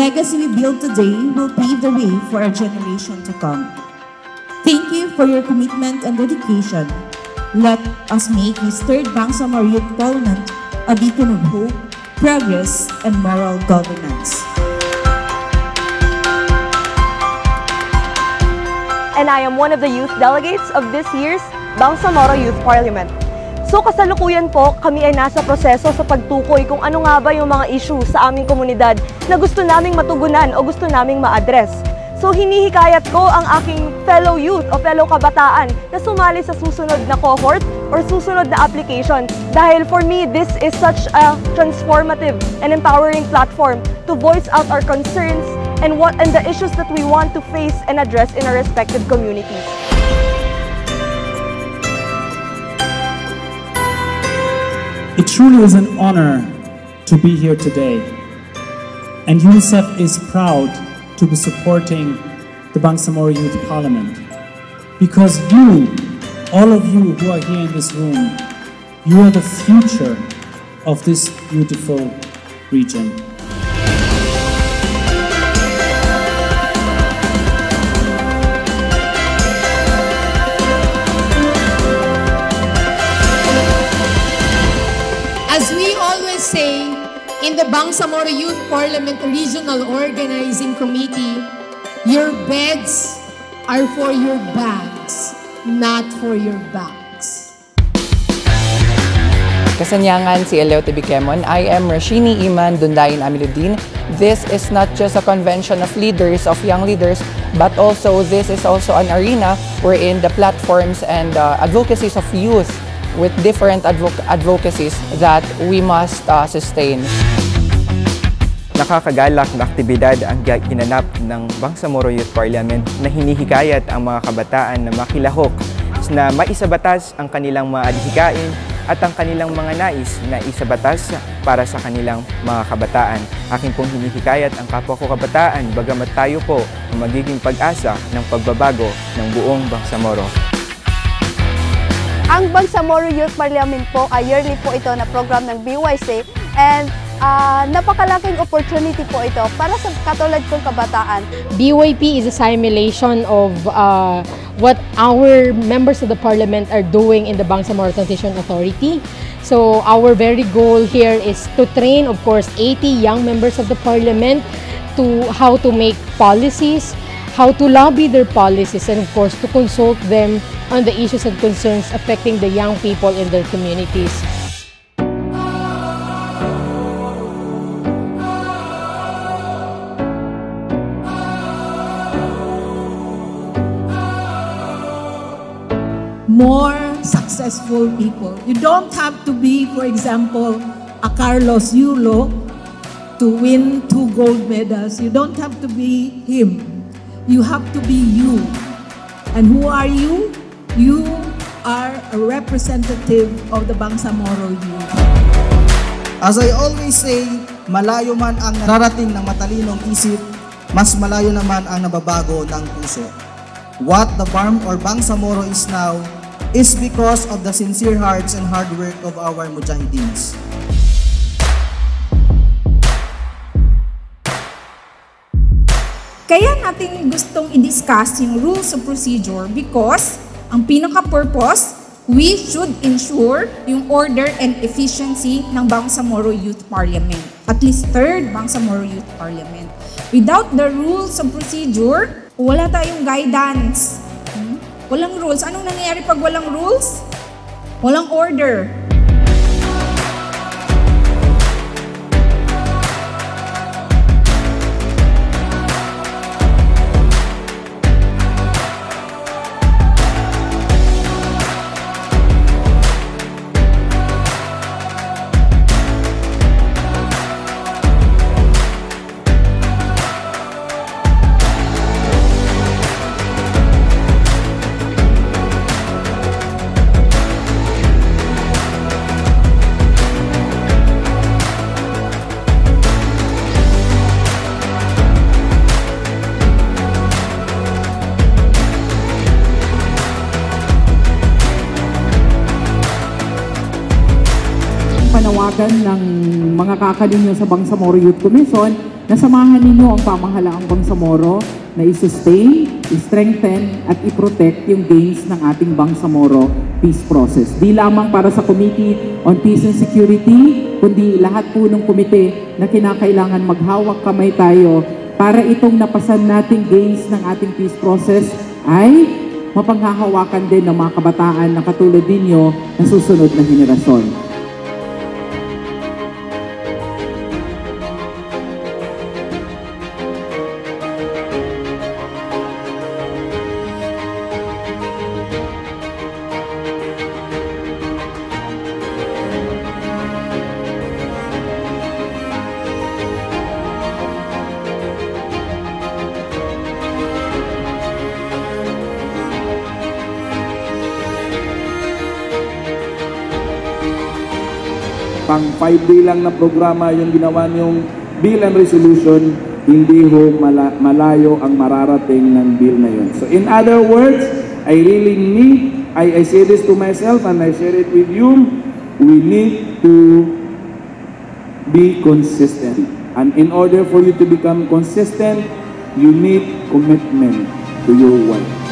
legacy we build today will pave the way for a generation to come. Thank you for your commitment and dedication. Let us make this third Bangsamoro Youth Parliament a beacon of hope, progress, and moral governance. And I am one of the youth delegates of this year's Bangsamoro Youth Parliament. So kasalukuyan po, kami ay nasa proseso sa pagtukoy kung ano nga ba yung mga issue sa aming komunidad na gusto naming matugunan o gusto naming ma-address. So hinihikayat ko ang aking fellow youth o fellow kabataan na sumali sa susunod na cohort or susunod na application dahil for me, this is such a transformative and empowering platform to voice out our concerns and the issues that we want to face and address in our respective communities. It truly is an honor to be here today, and UNICEF is proud to be supporting the Bangsamoro Youth Parliament because you, all of you who are here in this room, you are the future of this beautiful region. As we always say, in the Bangsamoro Youth Parliament Regional Organizing Committee, your beds are for your bags, not for your backs. Kasanyangan si Eleo Tibikemon, I am Rashini Iman Dundayin Amiluddin. This is not just a convention of leaders, of young leaders, but also this is also an arena wherein the platforms and advocacies of youth with different advocacies that we must sustain. Nakakagalak na aktibidad ang ginanap ng Bangsamoro Youth Parliament na hinihikayat ang mga kabataan na makilahok na maisabatas ang kanilang mga adhikain at ang kanilang mga nais na isabatas para sa kanilang mga kabataan. Akin pong hinihikayat ang kapwa ko kabataan bagamat tayo po ang magiging pag-asa ng pagbabago ng buong Bangsamoro. Ang Bangsamoro Youth Parliament po ay yearly po ito na program ng BYC and napakalaking opportunity po ito para sa katulad kong kabataan. BYP is a simulation of what our members of the Parliament are doing in the Bangsamoro Transition Authority. So our very goal here is to train, of course, 80 young members of the Parliament to how to make policies, how to lobby their policies, and of course to consult them on the issues and concerns affecting the young people in their communities. More successful people. You don't have to be, for example, a Carlos Yulo to win 2 gold medals. You don't have to be him. You have to be you. And who are you? You are a representative of the Bangsamoro youth. As I always say, malayo man ang nararating ng matalinong isip, mas malayo naman ang nababago ng puso. What the BARM or Bangsamoro is now is because of the sincere hearts and hard work of our mujahidins. Kaya natin gustong i-discuss yung rules of procedure because ang pinaka-purpose, we should ensure yung order and efficiency ng Bangsamoro Youth Parliament. At least third Bangsamoro Youth Parliament. Without the rules of procedure, wala tayong guidance. Walang rules. Anong nangyayari pag walang rules? Walang order. Panawagan ng mga kakalinyo sa Bangsamoro Youth Commission na samahan ninyo ang pamahalaang Bangsamoro na i-sustain, i-strengthen at i-protect yung gains ng ating Bangsamoro peace process. Di lamang para sa Committee on Peace and Security, kundi lahat po ng komite na kinakailangan maghawak kamay tayo para itong napasan nating gains ng ating peace process ay mapanghahawakan din ng mga kabataan na katulad ninyo na susunod na henerasyon. Pang 5-day lang na programa yung ginawa niyong bill and resolution, hindi ho malayo ang mararating ng bill na yun. So in other words, I really need, I say this to myself and I share it with you, we need to be consistent. And in order for you to become consistent, you need commitment to your work.